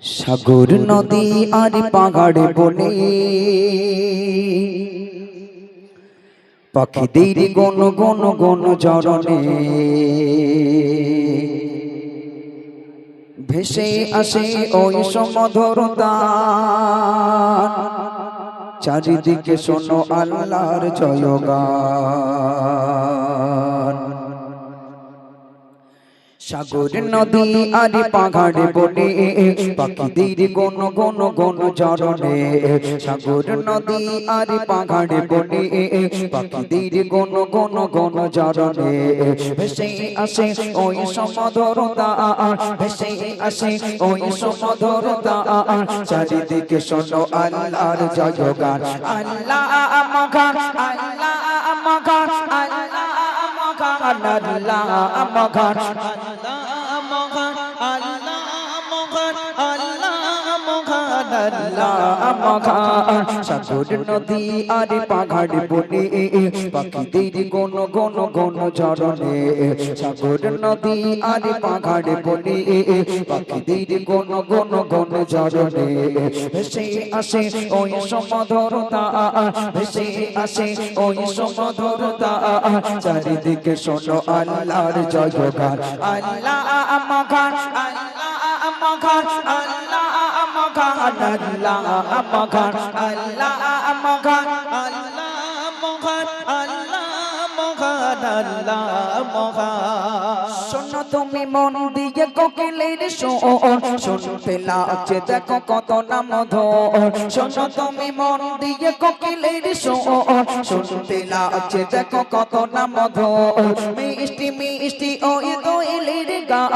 সাগর নদী আর পাহাড় বনে পাখিদের গণ গণ গণ জরনে ভেসে আসে ওই সমধর তান, চারিদিকে শোনো আল্লাহর জয়গান। সাগর নদী আর পাহাড় বনে পাখিদের গণ গণ গণ জরনে, সাগর নদী আর পাহাড় বনে পাখিদের গণ গণ গণ জরনে ভেসে আসে ওই সমধর তান, ভেসে আসে ওই সমধর তান, চারিদিকে শোনো আল্লাহর জয়গান। আল্লাহ আমাগান, আল্লাহ আমাগান, আল্লাহ আল্লাহ আমাগান, আল্লাহ আমাগান, আল্লাহ আমাগান, আল্লাহ আমাগান, আল্লাহ আমাগান। সাগর নদী আর পাহাড় বনে পাখিদের গণ গণ গণ জরনে, সাগর নদী আর পাহাড় বনে পাখিদের গণ গণ গণ জরনে ভেসে আসে ওই সমধর তান, ভেসে আসে ওই সমধর তান, চারিদিকে শোনো আল্লাহর জয়গান। আল্লাহ আমাগান, আল্লাহ আমাগান, আল্লাহ আমাগান, আল্লাহ আমাগান, আল্লাহ আমাগান, আল্লাহ আমাগান, আল্লাহ আমাগান, আল্লাহ আমাগান। শোনো তুমি মন দিয়ে কোকিলের সুর, শুনতে লাগছে দেখো কত না মধুর। শোনো তুমি মন দিয়ে কোকিলের সুর, শুনতে লাগছে দেখো কত না মধুর। মিষ্টি মিষ্টি ওই দোয়েলের গান,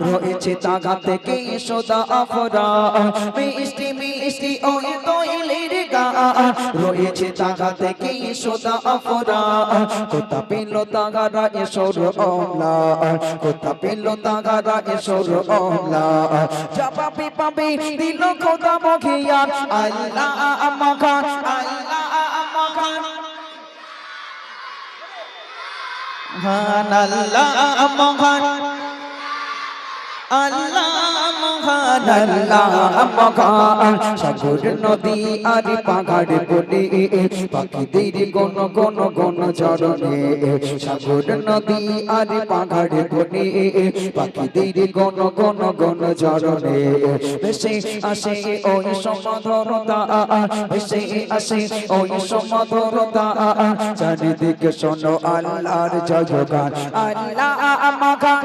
রয়েছে তাগা থেকে সদা আফরা। মিষ্টি মিষ্টি ওই দোয়েলের গান, রয়েছে তাগা থেকে সদা আফরা। কোথা পেল তাগারা এসর ওলা, কোথা পেল তাগারা এসর ওলা, জবাবে পাবে দিল খোদা মখিয়ার। আল্লাহ আমাগান, আল্লাহ আমাগান, আল্লাহ আমাগান, আল্লাহ আমাগান, আল্লাহ আমাগান। সাগর নদী আর পাহাড় বনে পাখিদের গণ গণ গণ জরনে, সাগর নদী আর পাহাড় বনে পাখিদের গণ গণ গণ জরনে ভেসে আসে ওই সমধর তান, ভেসে আসে ওই সমধর তান, চারিদিকে শোনো আল্লাহর জয়গান। আল্লাহ আমাগান,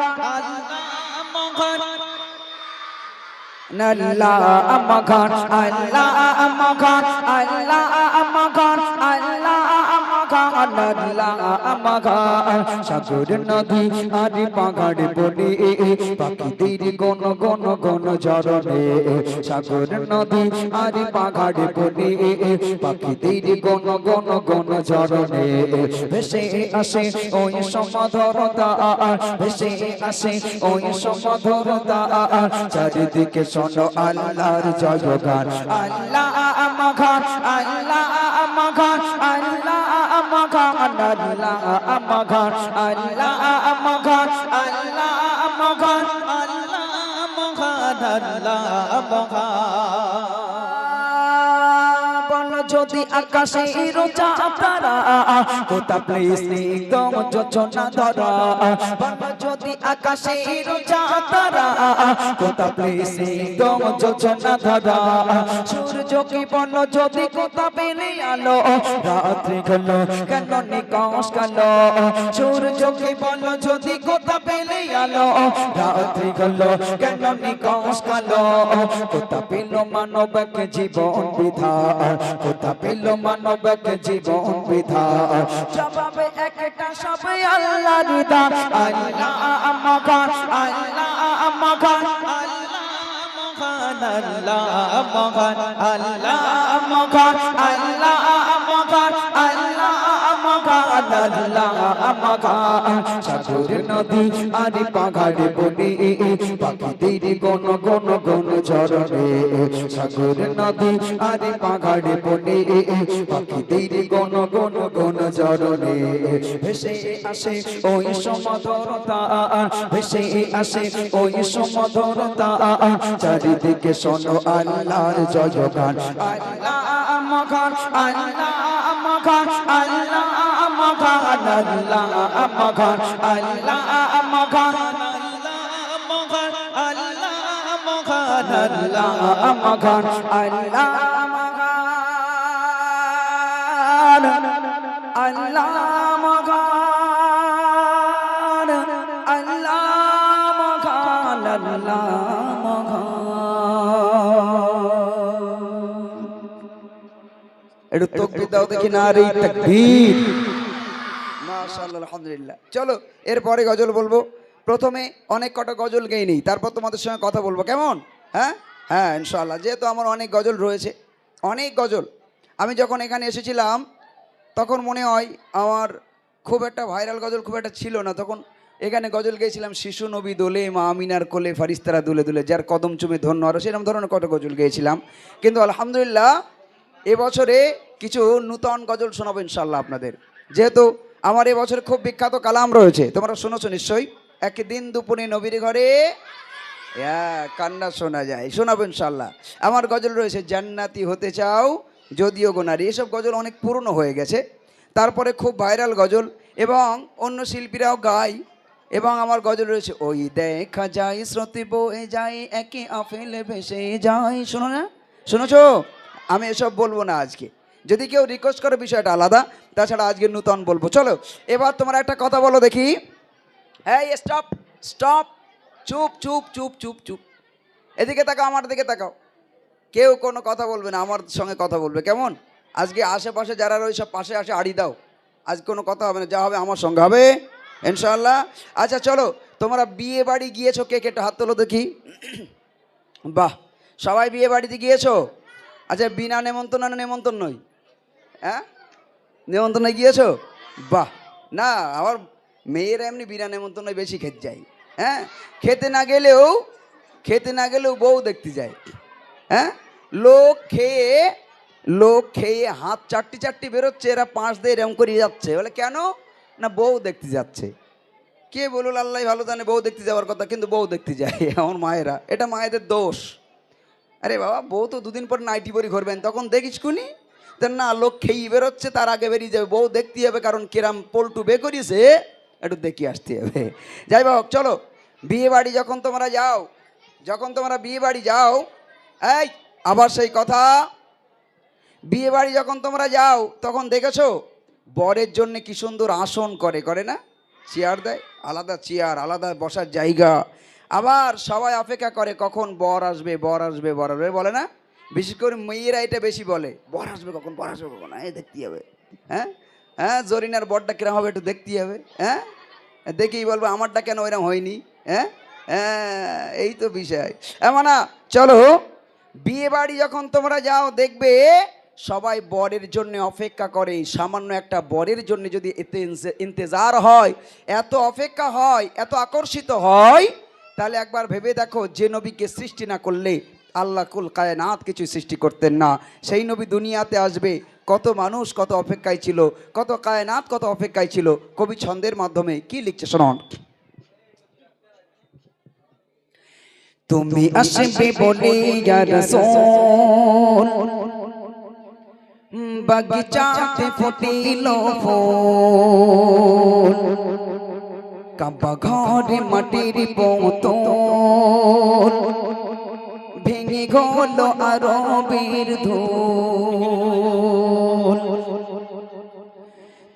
আল্লাহ আমাগান, আল্লাহ আমাগান, আল্লাহ আমাগান, আল্লাহ আমাগান, আল্লাহ আমাগান, আল্লাহ আমাগান। সাগর নদী আর পাহাড় বনে পাখিদের গণ গণ গণ জরনে, সাগর নদী আর পাহাড় বনে পাখিদের গণ গণ গণ জরনে ভেসে আসে ওই সমধর তান, ভেসে আসে ওই সমধর তান, চারিদিকে শোনো আল্লাহর জয়গান। আল্লাহ আমাগান, আল্লাহ আমাগান, আল্লাহ আমাগান, আল্লাহ আমাগান, আল্লাহ আমাগান, আল্লাহ আমাগান, আল্লাহ আমাগান, আল্লাহ আমাগান। যদি আকাশে রোজা তারা কোথা প্লিজ একদম যোজনা ধরা, যদি আকাশে রোজা তারা কোথা প্লিজ একদম যোজনা ধরা। সূর্যকে বল যদি কোথা পেলে আলো, রাত্রি হলো কেন নিকশ কালো। সূর্যকে বল যদি কোথা পেলে আলো, রাত্রি হলো কেন নিকশ কালো। কোথা পেল মানবক জীবন বিধান, কোথা পেল মানবক জীবন বিধান, জবাবে একটা সবে আল্লাহর দান। আল্লাহ আমাগান, আল্লাহ আমাগান, আল্লাহ আমাগান, আল্লাহ আমাগান, আল্লাহ আমাগান, আল্লাহ আমাগান, আল্লাহ আমাগান, আল্লাহ মাখান সাগর নদী আর পাহাড় বনে পাখিদের গণ গণ গণ ঝরনে সাগর নদী আর পাহাড় বনে পাখিদের গণ গণ গণ ঝরনে ভেসে আসে ওই সমধরতা ভেসে আসে ওই সমধরতা চারিদিকে শোনো আল্লাহর জয়গান আল্লাহ মাখান আল্লাহ মাখান আল্লাহ মাখান আল্লাহ মাখান আল্লাহ মাখান আল্লাহ মাখান আল্লাহ মাখান আল্লাহ মাখান আল্লাহ মাখান আল্লাহ একটু তাকবীর দাও দেখি না রে তাকবীর মাশাআল্লাহ আলহামদুলিল্লাহ। চলো এরপরে গজল বলবো। প্রথমে অনেক কটা গজল গেয়ে নিই, তারপর তোমাদের সঙ্গে কথা বলবো, কেমন? হ্যাঁ হ্যাঁ ইনশাআল্লাহ। যেহেতু আমার অনেক গজল রয়েছে, অনেক গজল। আমি যখন এখানে এসেছিলাম তখন মনে হয় আমার খুব একটা ভাইরাল গজল খুব একটা ছিল না। তখন এখানে গজল গেয়েছিলাম শিশু নবী দোলে মা আমিনার কোলে ফারিস্তারা দুলে দুলে যার কদম চুমে ধন্য, আরও সেরকম ধরনের কত গজল গেয়েছিলাম। কিন্তু আলহামদুলিল্লাহ এবছরে কিছু নূতন গজল শোনাবো ইনশাআল্লাহ আপনাদের। যেহেতু আমার এবছরে খুব বিখ্যাত কালাম রয়েছে, তোমরা শুনেছো নিশ্চয়ই। একদিন দুপুরে নবীর ঘরে কান্না শোনা যায়, শোনাবো ইনশাআল্লাহ। আমার গজল রয়েছে জান্নাতি হতে চাও যদিও গোনারি, এসব গজল অনেক পুরনো হয়ে গেছে। তারপরে খুব ভাইরাল গজল এবং অন্য শিল্পীরাও গায়। এবং আমার গজল রয়েছে ওই দেখা যায় স্রোতে বয়ে যায় একে আফেলে ভেসে যায়, শোনো না, শুনেছো? আমি এসব বলবো না আজকে, যদি কেউ রিকোয়েস্ট করে বিষয়টা আলাদা, তাছাড়া আজকে নূতন বলবো। চলো এবার তোমরা একটা কথা বলো দেখি। হ্যাঁ স্টপ স্টপ, চুপ চুপ চুপ চুপ চুপ, এদিকে তাকাও, আমার দিকে তাকাও। কেউ কোনো কথা বলবে না, আমার সঙ্গে কথা বলবে, কেমন? আজকে আশেপাশে যারা রয়েছে সব পাশে আসে আড়ি দাও, আজ কোনো কথা হবে না, যা হবে আমার সঙ্গে হবে ইনশাআল্লাহ। আচ্ছা চলো, তোমরা বিয়ে বাড়ি গিয়েছো? কে কেটে হাত তোলো দেখি। বাহ, সবাই বিয়ে বাড়িতে গিয়েছো? আচ্ছা বিনা নেমন্তন্ন না নেমন্তন্নই? হ্যাঁ নেমন্তন্ন গিয়েছো? বাহ, না আমার মেয়েরা এমনি বিনা নেমন্তন্নই বেশি খেতে যায়। হ্যাঁ খেতে না গেলেও বউ দেখতে যায়। হ্যাঁ লোক খেয়ে হাত চারটি চারটি বেরোচ্ছে, এরা পাঁচ দিয়ে এরম করে যাচ্ছে, বলে কেন না বউ দেখতে যাচ্ছে। কে বলুন, আল্লাহ ভালো জানে বউ দেখতে যাওয়ার কথা, কিন্তু বউ দেখতে যায় আমার মায়েরা, এটা মায়েদের দোষ। আরে বাবা বউ তো দুদিন পর নাইটি পরি ঘুরবেন, তখন দেখিস কুনি না, লোক খেয়ে বেরোচ্ছে তার আগে বেরিয়ে যাবে, বউ দেখতে হবে, কারণ কিরাম পল্টু বে করিয়েছে একটু দেখি আসতে হবে। যাই হোক চলো, বিয়ে বাড়ি যখন তোমরা বিয়ে বাড়ি যাও, এই আবার সেই কথা, বিয়ে বাড়ি যখন তোমরা যাও তখন দেখেছো বরের জন্য কি সুন্দর আসন করে না, চেয়ার দেয়, আলাদা চেয়ার, আলাদা বসার জায়গা। আবার সবাই অপেক্ষা করে কখন বর আসবে বলে না, বিশেষ করে মেয়েরা এটা বেশি বলে, বর আসবে কখন দেখতে হবে। হ্যাঁ জরিনার বরটা কিরম হবে একটু দেখতে হবে। হ্যাঁ দেখেই বলবো আমারটা কেন ওইরকম হয়নি। হ্যাঁ এই তো বিষয়। এমন না, চলো বিয়ে বাড়ি যখন তোমরা যাও দেখবে সবাই বরের জন্য অপেক্ষা করে। সামান্য একটা বরের জন্য যদি এতে ইন্তজার হয়, এত অপেক্ষা হয়, এত আকর্ষিত হয়, তাহলে একবার ভেবে দেখো যে নবীকে সৃষ্টি না করলে আল্লাহ কুল কায়নাত কিছু সৃষ্টি করতেন না। সেই নবী দুনিয়াতে আসবে, কত মানুষ কত অপেক্ষায় ছিল, কত কায়নাত কত অপেক্ষায় ছিল। কবি ছন্দের মাধ্যমে কি লিখছে শোনান। তুমি আসবে বলে ইয়া রাসূল বাগিচাতে ফুটিল ফুল, কাবা ঘরে মাটির পুতুল ভেঙে গেল আরবের ধুল।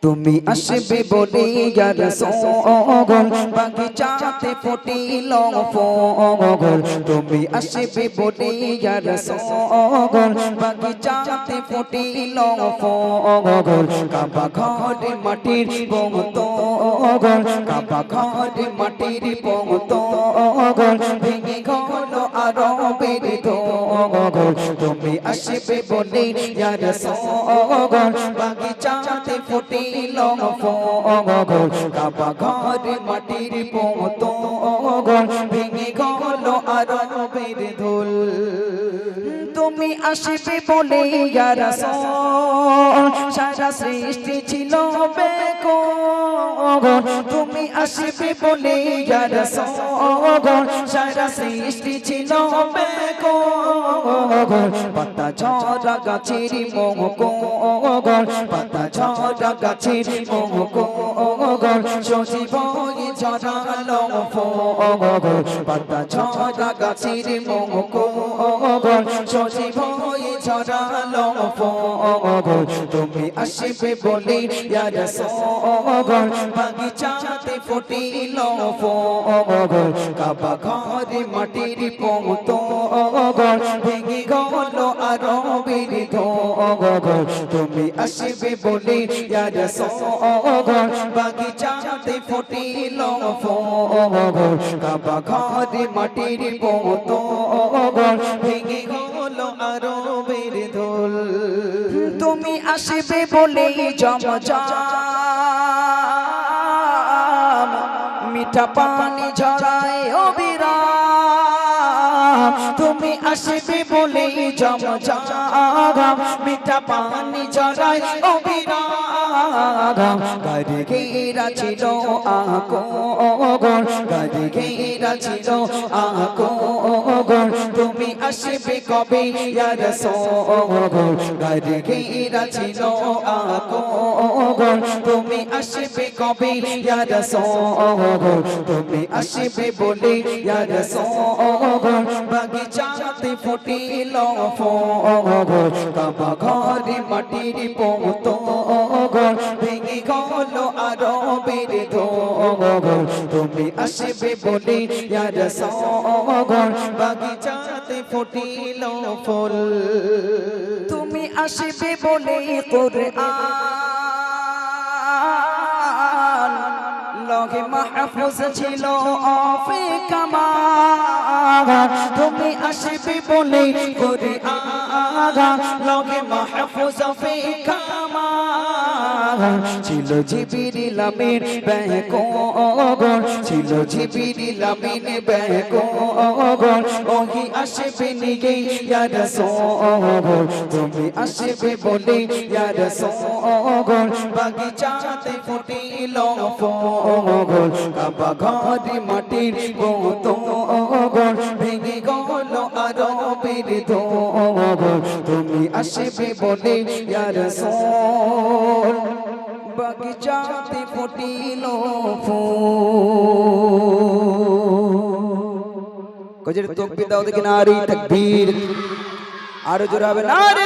তুমি আসবে বলে ইয়া রাসূল বাগিচাতে বাগিচাতে ফুটিল ফুল তুমি আসবে বলে ইয়া রাসূল বাগিচাতে ফুটিল ফুল কাবা ঘরে মাটির পঙ্গতগল কাবা ঘরে মাটির পঙ্গতগল ভেঙে গেল আরবের দোগল তুমি আসবে বলে ইয়া রাসূল বাগিচাতে ফুটিল ফুল কাবা ঘরে মাটির পঙ্গতগল ভেঙে গেল আরবের ধুল তুমি আসবে বলে ইয়া রাসূল সারা সৃষ্টি ছিল বেকুল তুমি আসবে বলে ইয়া রাসূল সারা সৃষ্টি ছিল বেকুল পাতা ঝরা গাছের মোহকল পাতা ঝরা গাছের মোহকল সজীব হয়ে ঝরালো ফুল পাতা ঝরা গাছের মোহকল সজীব হয়ে ঝরালো ফুল তুমি আসবে বলে ইয়া রাসূল বাগিচাতে ফুটিল ফুল কাবা ঘরে মাটির পঙ্গতগল ভেঙে গেল আরবের দোগল তুমি আসবে বলে ইয়া রাসূল বাগিচাতে ফুটিল ফুল কাবা ঘরে মাটির পঙ্গতগল ভেঙে গেল আরবের ধুল তুমি আসবে বলে জমজম মিঠা পানি ঝরায় অবিরাম তুমি আসবে বলে জমজম মিঠা পানি ঝরায় অবিরাম গাড়ি ঘেরা ছিল আকগল গাড়ি ঘেরা ছিল আকগল তুমি আসবে কবে ইয়া রাসূল গাড়ি ঘেরা ছিল আকগল তুমি আসবে কবে ইয়া রাসূল তুমি আসবে বলে ইয়া রাসূল বাগিচাতে ফুটিল ফুল কাবা ঘরে মাটির পঙ্গতগল ভেঙে গেল আরবের দোগল তুমি আসবে বলে ইয়া রাসূল বাগিচাতে ফুটিল ফুল তুমি আসবে বলে কুরআন লৌহে মাহফুজ ছিল অফে কামাল তুমি আসবে বলে কুরআন লৌহে মাহফুজ অফে কামাল ছিল জিবরিল আমিন বেকুল ছিল জিবরিল আমিন বেকুল ওহি আসবে নিগে ইয়া রাসূল তুমি আসবে বলে ইয়া রাসূল বাগিচাতে ফুটিল ফুল কাবা ঘরে মাটির পঙ্গতগল ভেঙে গেল আরবের দোগল তুমি আসবে বলে ইয়া রাসূল বাগিচাতে ফুটিল ফুল কজের তাকবীর দাও দেখি নারী তাকবীর আরো জোরে হবে নারী